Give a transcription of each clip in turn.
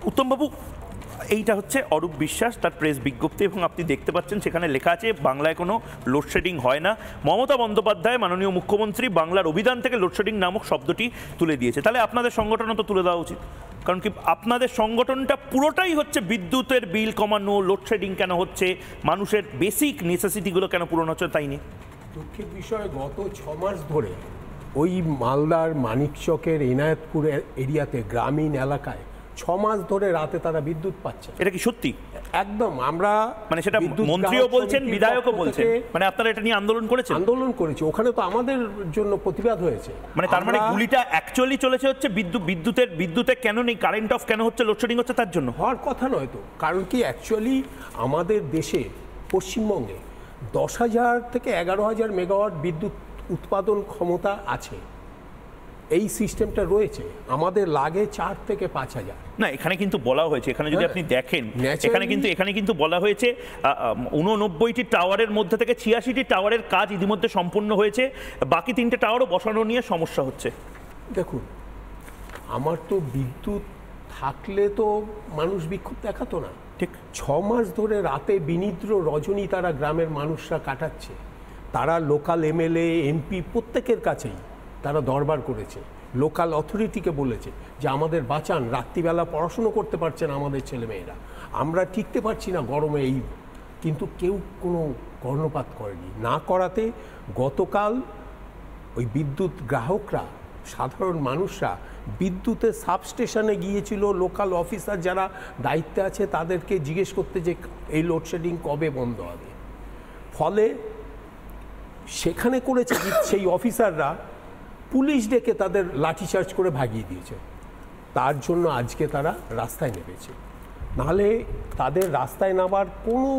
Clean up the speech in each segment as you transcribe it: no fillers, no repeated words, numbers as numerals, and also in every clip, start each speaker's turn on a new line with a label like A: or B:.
A: উত্তমবাবু, এইটা হচ্ছে অরূপ বিশ্বাস, তার প্রেস বিজ্ঞপ্তি, এবং আপনি দেখতে পাচ্ছেন সেখানে লেখা আছে বাংলায় কোনো লোডশেডিং হয় না। মমতা বন্দ্যোপাধ্যায় মাননীয় মুখ্যমন্ত্রী বাংলার অভিধান থেকে লোডশেডিং নামক শব্দটি তুলে দিয়েছে। তাহলে আপনাদের সংগঠনও তো তুলে দেওয়া উচিত, কারণ কি আপনাদের সংগঠনটা পুরোটাই হচ্ছে বিদ্যুতের বিল কমানো, লোডশেডিং কেন হচ্ছে, মানুষের বেসিক নেসেসিটিগুলো কেন পূরণ হচ্ছে তাই নিয়ে।
B: দুঃখের বিষয়, গত 6 মাস ধরে ওই মালদার মানিকচকের এনায়েতপুর এরিয়াতে গ্রামীণ এলাকায় 6 মাস ধরে রাতে তারা বিদ্যুৎ পাচ্ছে।
A: এটা কি সত্যি?
B: একদম। আমরা
A: মানে সেটা মন্ত্রীও বলছেন, বিধায়কও বলছেন, মানে আপনারা এটা নিয়ে আন্দোলন করেছেন?
B: আন্দোলন করেছি, ওখানে তো আমাদের জন্য প্রতিবাদ হয়েছে।
A: মানে তার মানে গুলিটা অ্যাকচুয়ালি চলেছে হচ্ছে বিদ্যুতে কেন নেই, কারেন্ট অফ কেন হচ্ছে, লোডশেডিং হচ্ছে তার জন্য?
B: হওয়ার কথা নয় তো। কারণ কি অ্যাকচুয়ালি আমাদের দেশে পশ্চিমবঙ্গে 10,000 থেকে 11,000 মেগাওয়াট বিদ্যুৎ উৎপাদন ক্ষমতা আছে, এই সিস্টেমটা রয়েছে। আমাদের লাগে 4 থেকে 5,000।
A: না, এখানে কিন্তু বলা হয়েছে, এখানে যদি আপনি দেখেন এখানে কিন্তু বলা হয়েছে 89টি টাওয়ারের মধ্যে থেকে 86টি টাওয়ারের কাজ ইতিমধ্যে সম্পূর্ণ হয়েছে, বাকি 3টে টাওয়ারও বসানো নিয়ে সমস্যা হচ্ছে।
B: দেখুন, আমার তো বিদ্যুৎ থাকলে তো মানুষ বিক্ষোভ দেখাতো না।
A: ঠিক
B: 6 মাস ধরে রাতে বিনিদ্র রজনী তারা গ্রামের মানুষরা কাটাচ্ছে। তারা লোকাল এমএলএ এমপি প্রত্যেকের কাছেই তারা দরবার করেছে, লোকাল অথরিটিকে বলেছে যে আমাদের বাঁচান, রাত্রিবেলা পড়াশুনো করতে পারছে না আমাদের ছেলেমেয়েরা, আমরা টিকতে পারছি না গরমে। এই কিন্তু কেউ কোনো কর্ণপাত করেনি। না করাতে গতকাল ওই বিদ্যুৎ গ্রাহকরা, সাধারণ মানুষরা বিদ্যুতের সাবস্টেশনে গিয়েছিল, লোকাল অফিসার যারা দায়িত্বে আছে তাদেরকে জিজ্ঞেস করতে যে এই লোডশেডিং কবে বন্ধ হবে। ফলে সেখানে করেছে সেই অফিসাররা পুলিশ ডেকে তাদের লাঠিচার্জ করে ভাগিয়ে দিয়েছে। তার জন্য আজকে তারা রাস্তায় নেমেছে, নাহলে তাদের রাস্তায় নামার কোনো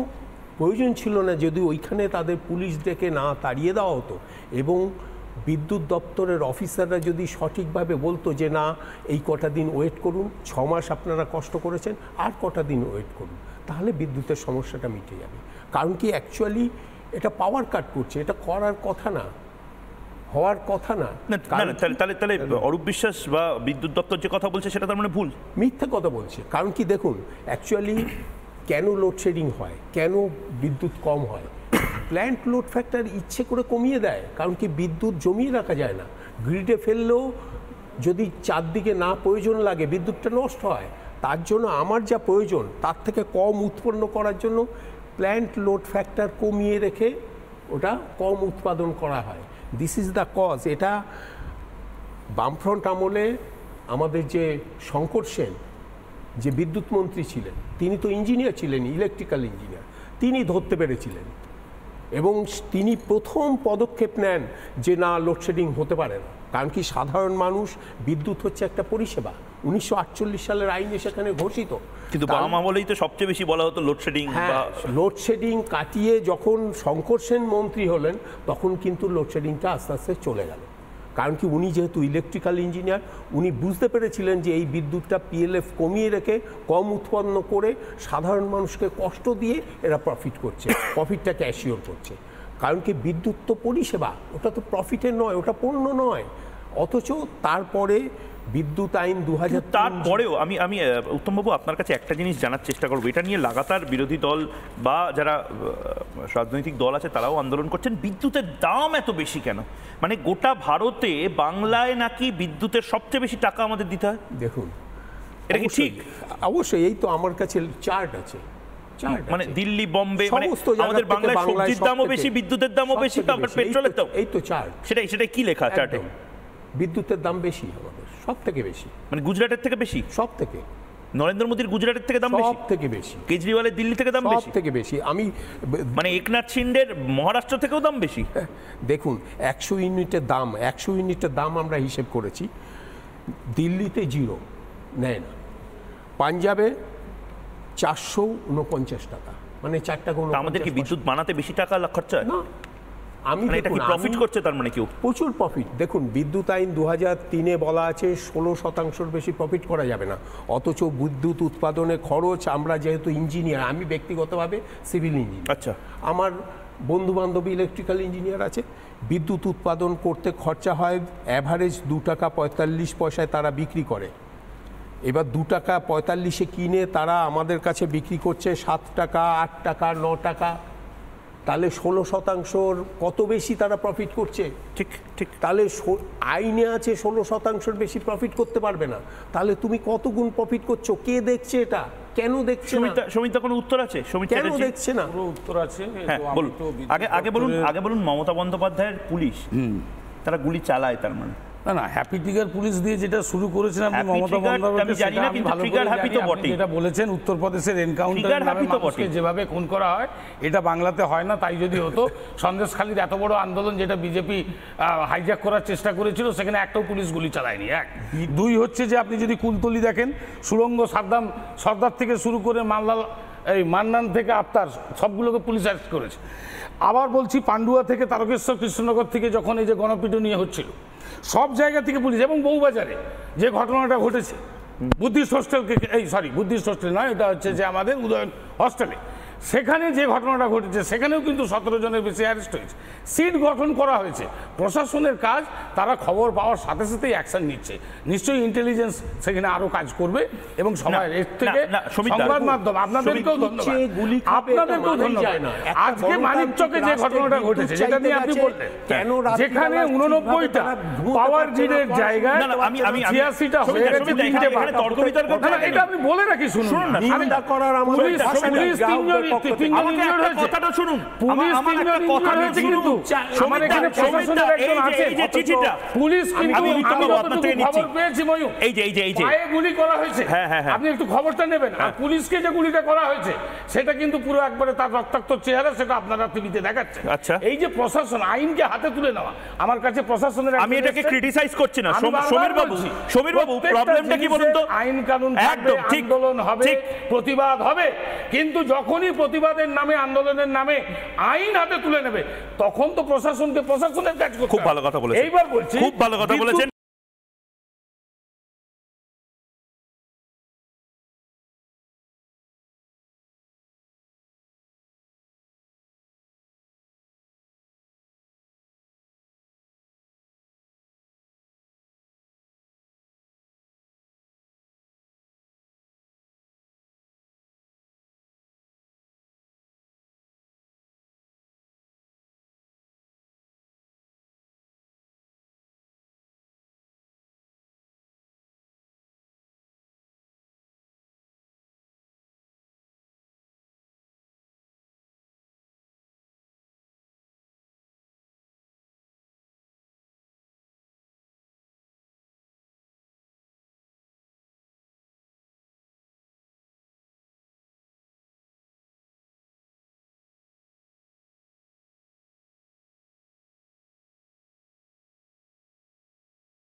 B: প্রয়োজন ছিল না যদি ওইখানে তাদের পুলিশ ডেকে না তাড়িয়ে দেওয়া হতো, এবং বিদ্যুৎ দপ্তরের অফিসাররা যদি সঠিকভাবে বলতো যে না, এই কটা দিন ওয়েট করুন, 6 মাস আপনারা কষ্ট করেছেন, আর কটা দিন ওয়েট করুন, তাহলে বিদ্যুতের সমস্যাটা মিটে যাবে। কারণ কি অ্যাকচুয়ালি এটা পাওয়ার কাট করছে, এটা করার কথা না, হওয়ার কথা না।
A: তাহলে অরূপ বিশ্বাস বা বিদ্যুৎ দপ্তর যে কথা বলছে সেটা তার মানে ভুল,
B: মিথ্যা কথা বলছে। কারণ কি দেখুন, অ্যাকচুয়ালি কেন লোডশেডিং হয়, কেন বিদ্যুৎ কম হয়, প্ল্যান্ট লোড ফ্যাক্টর ইচ্ছে করে কমিয়ে দেয়। কারণ কি বিদ্যুৎ জমিয়ে রাখা যায় না, গ্রিডে ফেললেও যদি চারদিকে না প্রয়োজন লাগে বিদ্যুৎটা নষ্ট হয়। তার জন্য আমার যা প্রয়োজন তার থেকে কম উৎপন্ন করার জন্য প্ল্যান্ট লোড ফ্যাক্টর কমিয়ে রেখে ওটা কম উৎপাদন করা হয়। This is the cause. এটা বামফ্রন্ট আমলে আমাদের যে শঙ্কর সেন, যে বিদ্যুৎ মন্ত্রী ছিলেন, তিনি তো ইঞ্জিনিয়ার ছিলেন, ইলেকট্রিক্যাল ইঞ্জিনিয়ার, তিনি ধরতে পেরেছিলেন এবং তিনি প্রথম পদক্ষেপ নেন যে না, লোডশেডিং হতে পারে না। কারণ কি সাধারণ মানুষ, বিদ্যুৎ হচ্ছে একটা পরিষেবা, 1948 সালের আইনে সেখানে ঘোষিত।
A: কিন্তু বাম আমলেই তো সবচেয়ে বেশি বলা হতো লোডশেডিং।
B: লোডশেডিং কাটিয়ে যখন শঙ্কর সেন মন্ত্রী হলেন তখন কিন্তু লোডশেডিংটা আস্তে আস্তে চলে গেল। কারণ কি উনি যেহেতু ইলেকট্রিক্যাল ইঞ্জিনিয়ার, উনি বুঝতে পেরেছিলেন যে এই বিদ্যুৎটা পিএলএফ কমিয়ে রেখে কম উৎপন্ন করে সাধারণ মানুষকে কষ্ট দিয়ে এরা প্রফিট করছে, প্রফিটটাকে অ্যাসিওর করছে। কারণ কি বিদ্যুৎ তো পরিষেবা, ওটা তো প্রফিটের নয়, ওটা পণ্য নয়। অথচ তারপরে বিদ্যুৎ আইন 2000,
A: তারপরেও আমি উত্তমবাবু আপনার কাছে একটা জিনিস জানার চেষ্টা করবো। এটা নিয়ে লাগাতার বিরোধী দল বা যারা রাজনৈতিক দল আছে তারাও আন্দোলন করছেন, বিদ্যুতের দাম এত বেশি কেন? মানে গোটা ভারতে বাংলায় নাকি বিদ্যুতের সবচেয়ে বেশি টাকা আমাদের দিতে হয়।
B: দেখুন,
A: এটা কি ঠিক?
B: অবশ্যই। এই তো আমার কাছে চার্ট আছে,
A: মানে দিল্লি, বোম্বে, মানে আমাদের বাংলায় সবজির দামও বেশি, বিদ্যুতের দামও বেশি, তারপর পেট্রোলের দাম।
B: এই তো চার্ট,
A: সেটাই কি লেখা চার্টে?
B: বিদ্যুতের দাম বেশি আমাদের, সব থেকে বেশি।
A: মানে গুজরাটের থেকে বেশি?
B: সব থেকে।
A: নরেন্দ্র মোদীর গুজরাটের থেকে দাম বেশি?
B: সব থেকে বেশি।
A: কেজরিওয়ালের দিল্লি থেকে দাম বেশি?
B: সব থেকে বেশি। আমি
A: মানে একনাথ শিন্ডের মহারাষ্ট্র থেকেও দাম বেশি?
B: দেখুন, 100 ইউনিটের দাম আমরা হিসেব করেছি। দিল্লিতে 0 নেয় না, পাঞ্জাবে 449 টাকা, মানে 4 টাকা।
A: আমাদের কি বিদ্যুৎ বানাতে বেশি টাকা খরচা হয়?
B: না, আমি
A: প্রফিট করছে তার মানে কেউ
B: প্রচুর প্রফিট। দেখুন, বিদ্যুৎ আইন 2003-এ বলা আছে 16% বেশি প্রফিট করা যাবে না। অথচ বিদ্যুৎ উৎপাদনে খরচ, আমরা যেহেতু ইঞ্জিনিয়ার, আমি ব্যক্তিগতভাবে সিভিল ইঞ্জিনিয়ার,
A: আচ্ছা,
B: আমার বন্ধু বান্ধবী ইলেকট্রিক্যাল ইঞ্জিনিয়ার আছে, বিদ্যুৎ উৎপাদন করতে খরচা হয় অ্যাভারেজ 2 টাকা 45 পয়সায় তারা বিক্রি করে। এবার 2 টাকা 45-এ কিনে তারা আমাদের কাছে বিক্রি করছে 7 টাকা, 8 টাকা, 9 টাকা। তাহলে 16% কত বেশি তারা প্রফিট করছে?
A: ঠিক ঠিক।
B: তাহলে আইনে আছে 16% বেশি প্রফিট করতে পারবে না, তাহলে তুমি কত গুণ প্রফিট করছো? কে দেখছে এটা? কেন দেখছে না?
A: সমিতা কোনো উত্তর আছে?
B: কেন দেখছে না?
C: পুরো উত্তর আছে।
A: হ্যাঁ বলুন, আগে বলুন মমতা বন্দ্যোপাধ্যায়ের পুলিশ তারা গুলি চালায়, তার মানে
C: না না, হ্যাপি ট্রিগার পুলিশ দিয়ে যেটা শুরু করেছেন আপনি
A: Happy
C: মমতা
A: trigger
C: বন্দ্যোপাধ্যায়,
A: আমি জানি না, কিন্তু trigger happy তো বটেই।
C: যেটা বলেছেন উত্তরপ্রদেশের এনকাউন্টারের নামে
A: happy তো
C: মানুষকে
A: বটেই।
C: যেভাবে খুন করা হয়, এটা বাংলাতে হয় না। তাই যদি হতো, সন্দেশখালীর এত বড় আন্দোলন যেটা বিজেপি হাইজ্যাক করার চেষ্টা করেছিল, সেখানে একটাও পুলিশ গুলি চালায়নি। 1 2 হচ্ছে যে আপনি যদি কুলতলি দেখেন, সুড়ঙ্গ সর্দার থেকে শুরু করে মান্নান থেকে আফতার সবগুলোকে পুলিশ অ্যারেস্ট করেছে। আবার বলছি, পান্ডুয়া থেকে তারকেশ্বর কৃষ্ণনগর থেকে যখন এই যে গণপিটুনি হচ্ছিল, সব জায়গা থেকে পুলিশ, এবং বউবাজারে যে ঘটনাটা ঘটেছে বুদ্ধিস্ট হোস্টেলকে, বুদ্ধিস্ট হোস্টেল নয়, এটা হচ্ছে যে আমাদের উদয়ন হস্টেলে, সেখানে যে ঘটনাটা ঘটেছে সেখানেও কিন্তু 17 জনের বেশি অ্যারেস্ট হয়েছে। সিট গঠন করা হয়েছে। প্রশাসনের কাজ, তারা খবর পাওয়ার সাথে সাথেই অ্যাকশন নিচ্ছে। নিশ্চয়ই ইন্টেলিজেন্স সেখানে আরো কাজ করবে, এবং সবাই এর থেকে সংবাদ মাধ্যম আপনাদেরকেও ধন্যবাদ, আপনাদেরকেও ধন্যবাদ। আজকে মানিকচকে যে ঘটনাটা ঘটেছে, যেটা নিয়ে আপনি বললেন, যেখানে 89টা পাওয়ার গ্রিডের জায়গায় 86টা হয়ে গেছে, এটা আপনি বলে রাখি, শুনুন না। পুলিশ 3জন
A: কথাটা শুনুন,
C: পুলিশ 3জন কথা হয়েছে, কিন্তু আমার এখানে প্রশাসনের একজন আছে, পুলিশ কিন্তু খবর পেয়েছি ময়ূর,
A: এই যে
C: পায়ে গুলি করা হয়েছে।
A: হ্যাঁ।
C: আপনি একটু খবরটা নেবেন। আর পুলিশকে যে গুলিটা করা হয়েছে, সেটা কিন্তু পুরো একবারে তার রক্তাক্ত চেহারা, সেটা আপনারা টিভিতে দেখাচ্ছেন।
A: আচ্ছা,
C: এই যে প্রশাসন আইনকে হাতে তুলে নেওয়া, আমার কাছে প্রশাসনের,
A: আমি এটাকে ক্রিটিসাইজ করছি না। সমীর বাবু প্রবলেমটা কি বলুন তো?
C: আইন কানুন থাকবে, আন্দোলন হবে, প্রতিবাদ হবে, কিন্তু যখনই প্রতিবাদের নামে, আন্দোলনের নামে আইন হাতে তুলে নেবে, তখন তো প্রশাসনের কাজ করতে হবে।
A: খুব ভালো কথা বলেছেন,
C: এইবার বলছি,
A: খুব ভালো কথা বলেছেন।